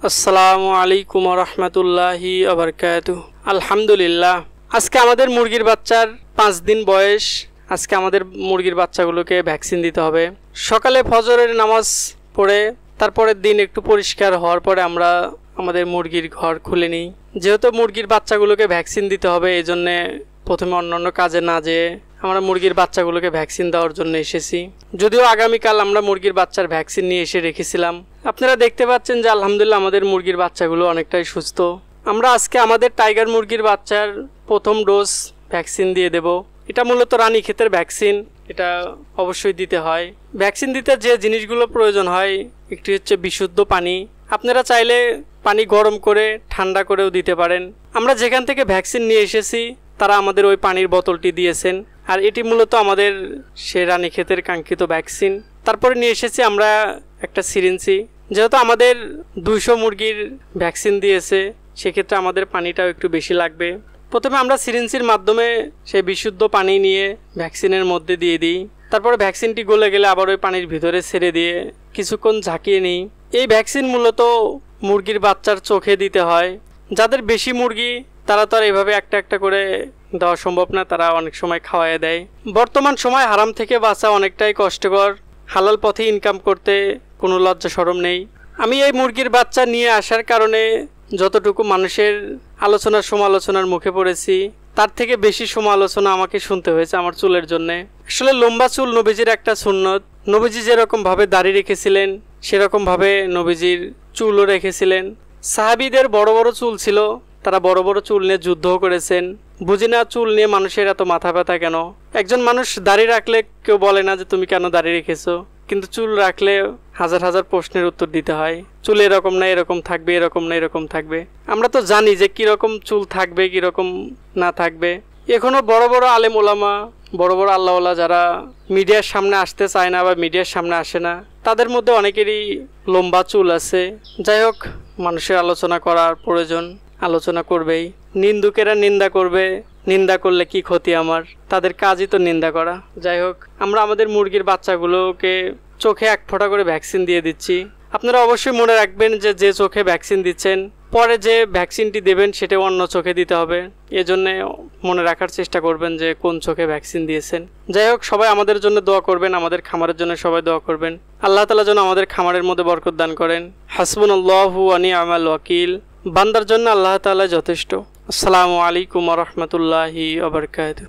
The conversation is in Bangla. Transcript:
আসসালামু আলাইকুম রহমতুল্লাহি আবরকাতুহ। আলহামদুলিল্লাহ। আজকে আমাদের মুরগির বাচ্চার 5 দিন বয়স। আজকে আমাদের মুরগির বাচ্চাগুলোকে ভ্যাকসিন দিতে হবে। সকালে ফজরের নামাজ পড়ে তারপরের দিন একটু পরিষ্কার হওয়ার পরে আমরা আমাদের মুরগির ঘর খুলে নিই। যেহেতু মুরগির বাচ্চাগুলোকে ভ্যাকসিন দিতে হবে, এই জন্যে প্রথমে অন্যান্য কাজে না যেয়ে আমরা মুরগির বাচ্চাগুলোকে ভ্যাকসিন দেওয়ার জন্য এসেছি। যদিও আগামীকাল আমরা মুরগির বাচ্চার ভ্যাকসিন নিয়ে এসে রেখেছিলাম। আপনারা দেখতে পাচ্ছেন যে আলহামদুলিল্লাহ আমাদের মুরগির বাচ্চাগুলো অনেকটাই সুস্থ। আমরা আজকে আমাদের টাইগার মুরগির বাচ্চার প্রথম ডোজ ভ্যাকসিন দিয়ে দেব। এটা মূলত রানীক্ষেতের ভ্যাকসিন, এটা অবশ্যই দিতে হয়। ভ্যাকসিন দিতে যে জিনিসগুলো প্রয়োজন হয়, একটি হচ্ছে বিশুদ্ধ পানি। আপনারা চাইলে পানি গরম করে ঠান্ডা করেও দিতে পারেন। আমরা যেখান থেকে ভ্যাকসিন নিয়ে এসেছি তারা আমাদের ওই পানির বোতলটি দিয়েছেন, আর এটি মূলত আমাদের সে রানীক্ষেতের কাঙ্ক্ষিত ভ্যাকসিন। তারপরে নিয়ে এসেছি আমরা একটা সিরিঞ্জি। যেহেতু আমাদের 200 মুরগির ভ্যাকসিন দিয়েছে, সেক্ষেত্রে আমাদের পানিটাও একটু বেশি লাগবে। প্রথমে আমরা সিরিঞ্জির মাধ্যমে সেই বিশুদ্ধ পানি নিয়ে ভ্যাকসিনের মধ্যে দিয়ে দিই। তারপরে ভ্যাকসিনটি গলে গেলে আবার ওই পানির ভিতরে ছেড়ে দিয়ে কিছুক্ষণ ঝাঁকিয়ে নিই। এই ভ্যাকসিন মূলত মুরগির বাচ্চার চোখে দিতে হয়। যাদের বেশি মুরগি তারা তো আর এভাবে একটা একটা করে দেওয়া সম্ভব না, তারা অনেক সময় খাওয়ায় দেয়। বর্তমান সময় হারাম থেকে বাঁচা অনেকটাই কষ্টকর। হালাল পথে ইনকাম করতে কোনো লজ্জা শরম নেই। আমি এই মুরগির বাচ্চা নিয়ে আসার কারণে যতটুকু মানুষের আলোচনার সমালোচনার মুখে পড়েছি, তার থেকে বেশি সমালোচনা আমাকে শুনতে হয়েছে আমার চুলের জন্যে। আসলে লম্বা চুল নবীজির একটা সুন্নত। নবীজি যেরকমভাবে দাড়ি রেখেছিলেন সেরকমভাবে নবীজির চুলও রেখেছিলেন। সাহাবীদের বড় বড় চুল ছিল, তারা বড় বড় চুল নিয়ে যুদ্ধও করেছেন। বুঝি না চুল নিয়ে মানুষের এত মাথা ব্যথা কেন। একজন মানুষ দাড়ি রাখলে কেউ বলে না যে তুমি কেন দাড়ি রেখেছো, কিন্তু চুল রাখলে হাজার হাজার প্রশ্নের উত্তর দিতে হয়। চুল এরকম না এরকম থাকবে, এরকম না এরকম থাকবে। আমরা তো জানি যে কীরকম চুল থাকবে কীরকম না থাকবে। এখনও বড় বড় আলেম ওলামা, বড় বড় আল্লাহওয়ালা যারা মিডিয়ার সামনে আসতে চায় না বা মিডিয়ার সামনে আসে না, তাদের মধ্যে অনেকেরই লম্বা চুল আছে। যাই হোক, মানুষের আলোচনা করার প্রয়োজন, আলোচনা করবেই। নিন্দুকেরা নিন্দা করবে, নিন্দা করলে কি ক্ষতি আমার, তাদের কাজই তো নিন্দা করা। যাই হোক, আমরা আমাদের মুরগির বাচ্চাগুলোকে চোখে 1 ফোঁটা করে ভ্যাকসিন দিয়ে দিচ্ছি। আপনারা অবশ্যই মনে রাখবেন যে যে চোখে ভ্যাকসিন দিচ্ছেন, পরে যে ভ্যাকসিনটি দেবেন সেটা অন্য চোখে দিতে হবে। এজন্যে মনে রাখার চেষ্টা করবেন যে কোন চোখে ভ্যাকসিন দিয়েছেন। যাই হোক, সবাই আমাদের জন্য দোয়া করবেন, আমাদের খামারের জন্য সবাই দোয়া করবেন। আল্লাহ তাআলা যেন আমাদের খামারের মধ্যে বরকত দান করেন। হাসবুনাল্লাহু ওয়া নি'মাল ওয়াকিল। বান্দার জন্য আল্লাহ তাআলা যথেষ্ট। আসসালামু আলাইকুম ওয়া রাহমাতুল্লাহি ওয়া বারাকাতুহু।